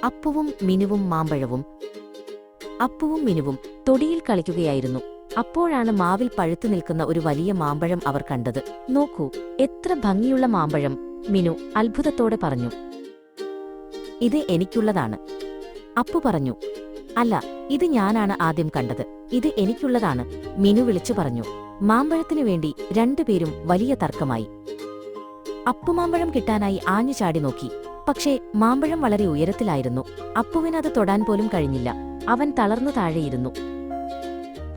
അപ്പുവും മിനുവും മാമ്പഴവും. അപ്പുവും മിനുവും തൊടിയിൽ കളിക്കുകയായിരുന്നു. അപ്പോഴാണ് മാവിൽ പഴുത്തു നിൽക്കുന്ന ഒരു വലിയ മാമ്പഴം അവർ കണ്ടത്. നോക്കൂ, എത്ര ഭംഗിയുള്ള മാമ്പഴം! മിനു അത്ഭുതത്തോടെ പറഞ്ഞു. ഇത് എനിക്കുള്ളതാണ്. അപ്പു പറഞ്ഞു. അല്ല, ഇത് ഞാനാണ് ആദ്യം കണ്ടത്. ഇത് എനിക്കുള്ളതാണ്, മിനു വിളിച്ചു പറഞ്ഞു. മാമ്പഴത്തിനു വേണ്ടി രണ്ടുപേരും വലിയ തർക്കമായി. അപ്പുമാമ്പഴം കിട്ടാനായി ആഞ്ഞു ചാടി നോക്കി. പക്ഷേ മാമ്പഴം വളരെ ഉയരത്തിലായിരുന്നു. അപ്പുവിനത് തൊടാൻ പോലും കഴിഞ്ഞില്ല. അവൻ തളർന്നു താഴെയിരുന്നു.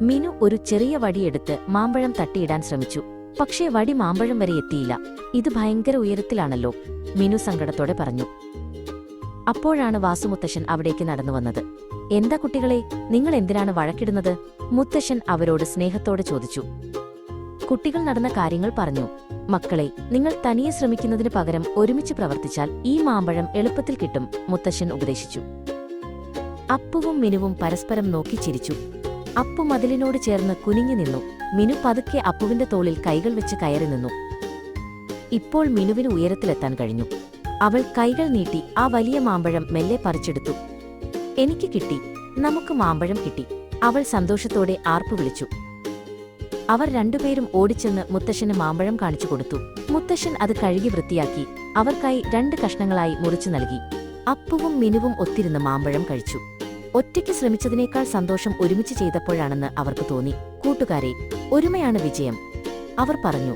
മിനു ഒരു ചെറിയ വടിയെടുത്ത് മാമ്പഴം തട്ടിയിടാൻ ശ്രമിച്ചു. പക്ഷേ വടി മാമ്പഴം വരെ എത്തിയില്ല. ഇത് ഭയങ്കര ഉയരത്തിലാണല്ലോ, മിനു സങ്കടത്തോടെ പറഞ്ഞു. അപ്പോഴാണ് വാസുമുത്തശ്ശൻ അവിടേക്ക് നടന്നുവന്നത്. എന്താ കുട്ടികളെ, നിങ്ങൾ എന്തിനാണ് വഴക്കിടുന്നത്? മുത്തശ്ശൻ അവരോട് സ്നേഹത്തോടെ ചോദിച്ചു. കുട്ടികൾ നടന്ന കാര്യങ്ങൾ പറഞ്ഞു. മക്കളെ, നിങ്ങൾ തനിയെ ശ്രമിക്കുന്നതിന് പകരം ഒരുമിച്ച് പ്രവർത്തിച്ചാൽ ഈ മാമ്പഴം എളുപ്പത്തിൽ കിട്ടും, മുത്തശ്ശൻ ഉപദേശിച്ചു. അപ്പുവും മിനുവും പരസ്പരം നോക്കി ചിരിച്ചു. അപ്പു മതിലിനോട് ചേർന്ന് കുനിഞ്ഞു നിന്നു. മിനു പതുക്കെ അപ്പുവിന്റെ തോളിൽ കൈകൾ വെച്ച് കയറി നിന്നു. ഇപ്പോൾ മിനുവിന് ഉയരത്തിലെത്താൻ കഴിഞ്ഞു. അവൾ കൈകൾ നീട്ടി ആ വലിയ മാമ്പഴം മെല്ലെ പറിച്ചെടുത്തു. എനിക്ക് കിട്ടി, നമുക്ക് മാമ്പഴം കിട്ടി, അവൾ സന്തോഷത്തോടെ ആർപ്പു വിളിച്ചു. അവർ രണ്ടുപേരും ഓടിച്ചെന്ന് മുത്തശ്ശന് മാമ്പഴം കാണിച്ചു കൊടുത്തു. മുത്തശ്ശൻ അത് കഴുകി വൃത്തിയാക്കി അവർക്കായി 2 കഷ്ണങ്ങളായി മുറിച്ചു നൽകി. അപ്പുവും മിനുവും ഒത്തിരുന്ന് മാമ്പഴം കഴിച്ചു. ഒറ്റയ്ക്ക് ശ്രമിച്ചതിനേക്കാൾ സന്തോഷം ഒരുമിച്ച് ചെയ്തപ്പോഴാണെന്ന് അവർക്ക് തോന്നി. കൂട്ടുകാരെ, ഒരുമയാണ് വിജയം, അവർ പറഞ്ഞു.